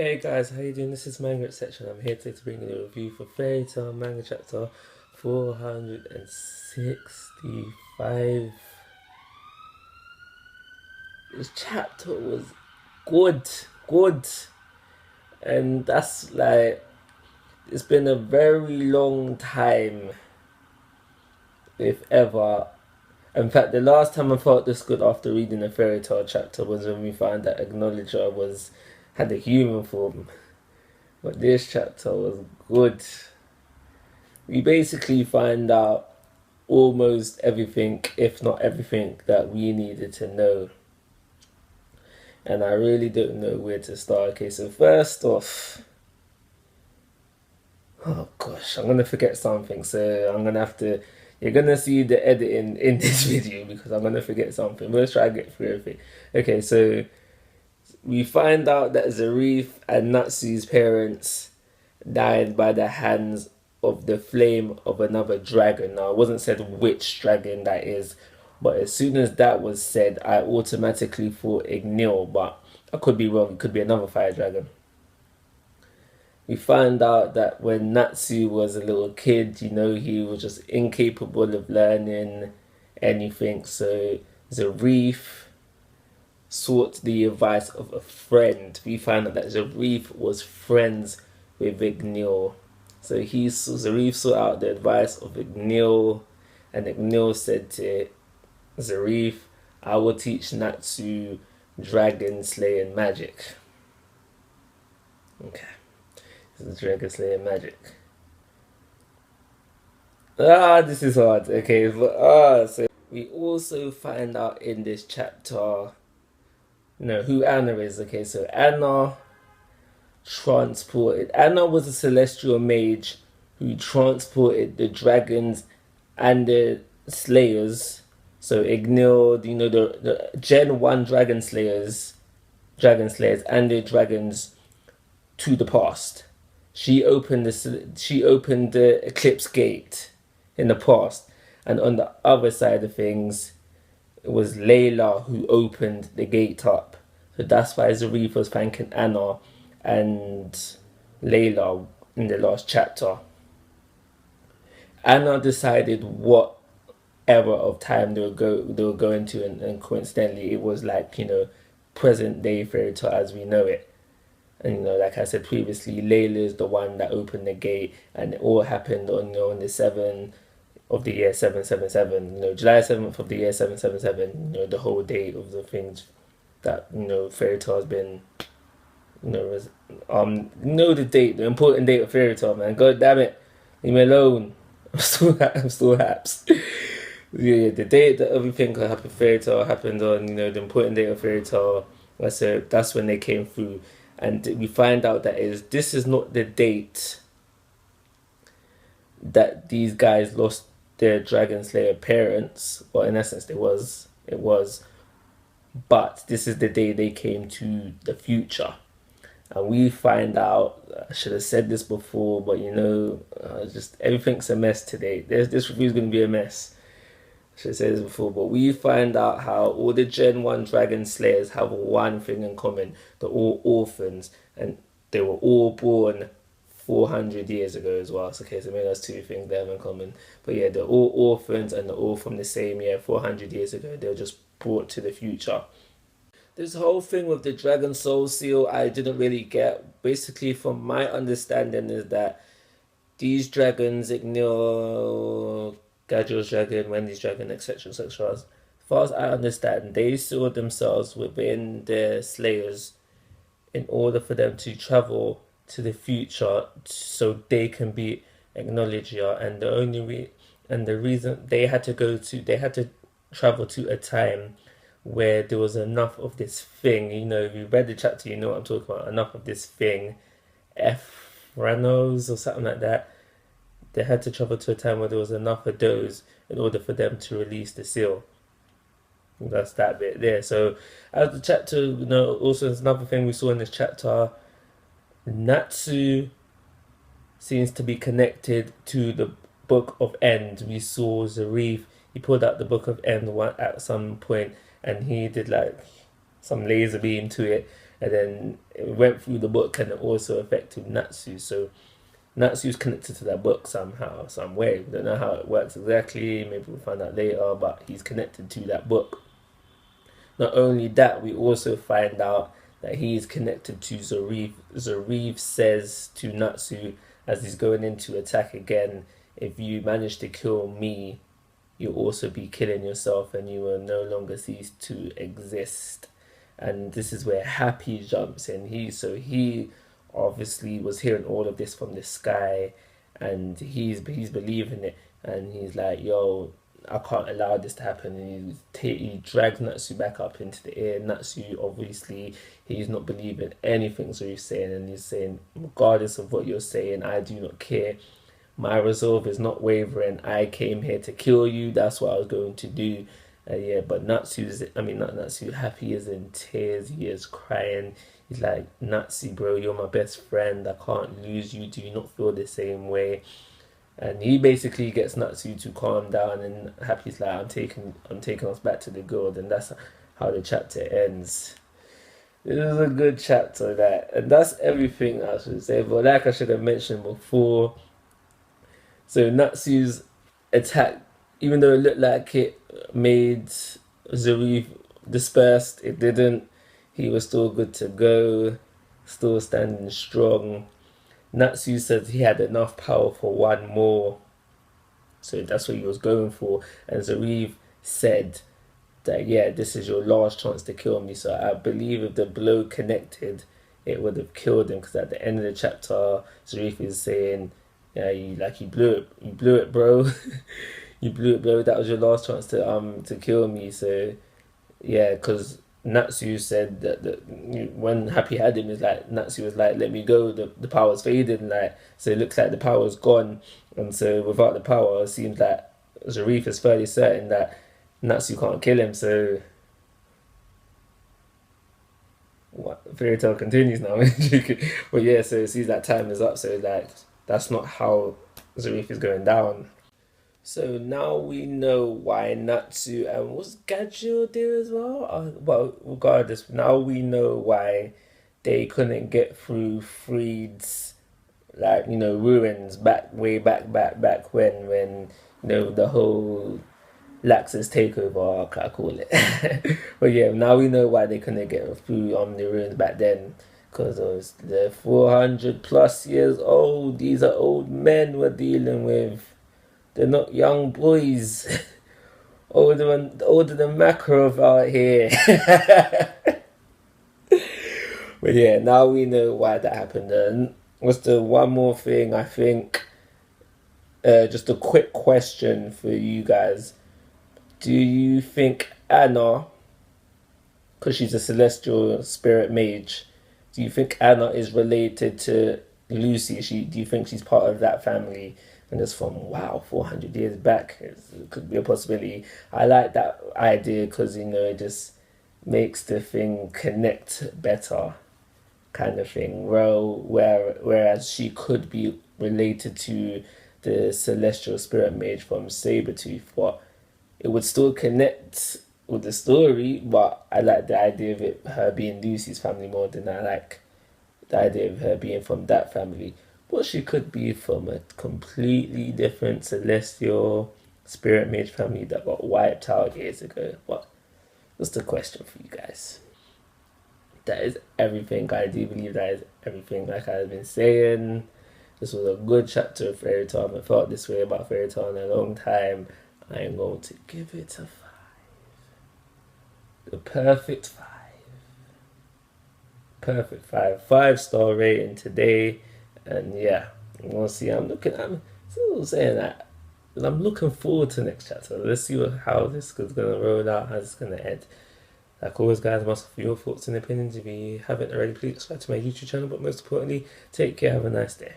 Hey guys, how you doing? This is Manga section. I'm here today to bring you a review for Fairy Tail Manga chapter 465. This chapter was good, and that's like it's been a very long time, if ever. In fact, the last time I felt this good after reading a Fairy Tail chapter was when we found that Acknowledger had a human form. But this chapter was good. We basically find out almost everything, if not everything, that we needed to know. And I really don't know where to start. Okay, so first off, oh gosh, I'm gonna forget something. So I'm gonna have to. You're gonna see the editing in this video because I'm gonna forget something. Let's try and get through everything. Okay, so we find out that Zarif and Natsu's parents died by the hands of the flame of another dragon. Now, it wasn't said which dragon that is, but as soon as that was said, I automatically thought Ignil, but I could be wrong. It could be another fire dragon. We find out that when Natsu was a little kid, he was just incapable of learning anything. So Zarif sought the advice of a friend. We found out that Zarif was friends with Ignil. So Zarif sought out the advice of Ignil, and Ignil said to Zarif, I will teach Natsu dragon slaying magic. Okay. This is dragon slaying magic. This is hard. Okay, but so we also find out in this chapter who Anna is. Okay, so Anna was a celestial mage who transported the dragons and the slayers. So Ignil, the Gen 1 dragon slayers and the dragons to the past. She opened the Eclipse Gate in the past, and on the other side of things, it was Layla who opened the gate up. So that's why Zarif was thanking Anna and Layla in the last chapter. Anna decided what era of time they were going to, and coincidentally, it was present day Fairy Tail as we know it. And like I said previously, Layla is the one that opened the gate, and it all happened on the 7th of the year 777. July 7th of the year 777. The whole date of the things that Fairy Tail has been. The date, the important date of Fairy Tail, man. God damn it, leave me alone. I'm still haps. Yeah, the date that everything could happen, Fairy Tail happened on. The important date of Fairy Tail. That's when they came through. And we find out that this is not the date that these guys lost their Dragon Slayer parents. Well, in essence, it was. But this is the day they came to the future. And we find out, I should have said this before, but just everything's a mess today. This review is going to be a mess. I should have said this before, but we find out how all the Gen 1 Dragon Slayers have one thing in common. They're all orphans, and they were all born 400 years ago as well. So, okay, so maybe that's two things they have in common. But yeah, they're all orphans, and they're all from the same year, 400 years ago. They were just brought to the future. This whole thing with the Dragon Soul Seal, I didn't really get. Basically, from my understanding, is that these dragons, Ignil, Gadgel's dragon, Wendy's dragon, etc., etc., as far as I understand, they saw themselves within the Slayers in order for them to travel to the future so they can be Acknowledger, and the reason they had to travel to a time where there was enough of this thing. If you read the chapter, you know what I'm talking about. Enough of this thing, Ranos or something like that. They had to travel to a time where there was enough of those in order for them to release the seal. That's that bit there. So as the chapter, also there's another thing we saw in this chapter. Natsu seems to be connected to the Book of End. We saw Zarif, he pulled out the Book of End at some point, and he did some laser beam to it, and then it went through the book and it also affected Natsu. So Natsu's connected to that book somehow, some way. We don't know how it works exactly. Maybe we'll find out later. But he's connected to that book. Not only that, we also find out that he's connected to Zarif. Zarif says to Natsu as he's going in to attack again, if you manage to kill me, you'll also be killing yourself and you will no longer cease to exist. And this is where Happy jumps in. He obviously was hearing all of this from the sky, and he's believing it, and he's like, yo, I can't allow this to happen. And he drags Natsu back up into the air. Natsu, obviously, he's not believing anything Zarif's saying, and he's saying, regardless of what you're saying, I do not care. My resolve is not wavering. I came here to kill you. That's what I was going to do. Yeah, but not Natsu, Happy is in tears. He is crying. He's like, Natsu, bro, you're my best friend. I can't lose you. Do you not feel the same way? And he basically gets Natsu to calm down, and Happy's like, I'm taking us back to the guild, and that's how the chapter ends. It was a good chapter, and that's everything I should say. But like I should have mentioned before, so Natsu's attack, even though it looked like it made Zarif dispersed, it didn't. He was still good to go, still standing strong. Natsu said he had enough power for one more, so that's what he was going for. And Zarif said that, yeah, this is your last chance to kill me. So I believe if the blow connected, it would have killed him, because at the end of the chapter, Zarif is saying, yeah, you blew it, bro. You blew it, bro. That was your last chance to kill me. So yeah, because Natsu said that when Happy had him, is like, Natsu was like, let me go, the power's faded, and like, so it looks like the power's gone, and so without the power, it seems like Zarif is fairly certain that Natsu can't kill him. So what, fairy tale continues now. But yeah, so it seems that time is up, so like, that's not how Zarif is going down. So now we know why Natsu and was Gajio there as well? Well, regardless, now we know why they couldn't get through Freed's, like, ruins way back when the whole Laxus takeover, I call it. But yeah, now we know why they couldn't get through the ruins back then. Because they're 400 plus years old. These are old men we're dealing with. They're not young boys. older than Makarov out here. But yeah, now we know why that happened. And what's the one more thing, I think? Just a quick question for you guys. Do you think Anna, because she's a celestial spirit mage, do you think Anna is related to Lucy? Do you think she's part of that family? And it's from, 400 years back. It could be a possibility. I like that idea because, it just makes the thing connect better, kind of thing. Whereas she could be related to the celestial spirit mage from Sabretooth, but it would still connect with the story. But I like the idea of her being Lucy's family more than I like the idea of her being from that family. But she could be from a completely different celestial spirit mage family that got wiped out years ago. But that's the question for you guys. That is everything. I do believe that is everything. Like I've been saying, this was a good chapter of Fairy Tail. I haven't felt this way about Fairy Tail in a long time. I am going to give it a 5. The perfect 5. Perfect 5. 5-star rating today. And yeah, we'll see. I'm still saying that. I'm looking forward to the next chapter. Let's see how this is going to roll out, how it's going to end. Like always, guys, most of your thoughts and opinions. If you haven't already, please subscribe to my YouTube channel. But most importantly, take care. Have a nice day.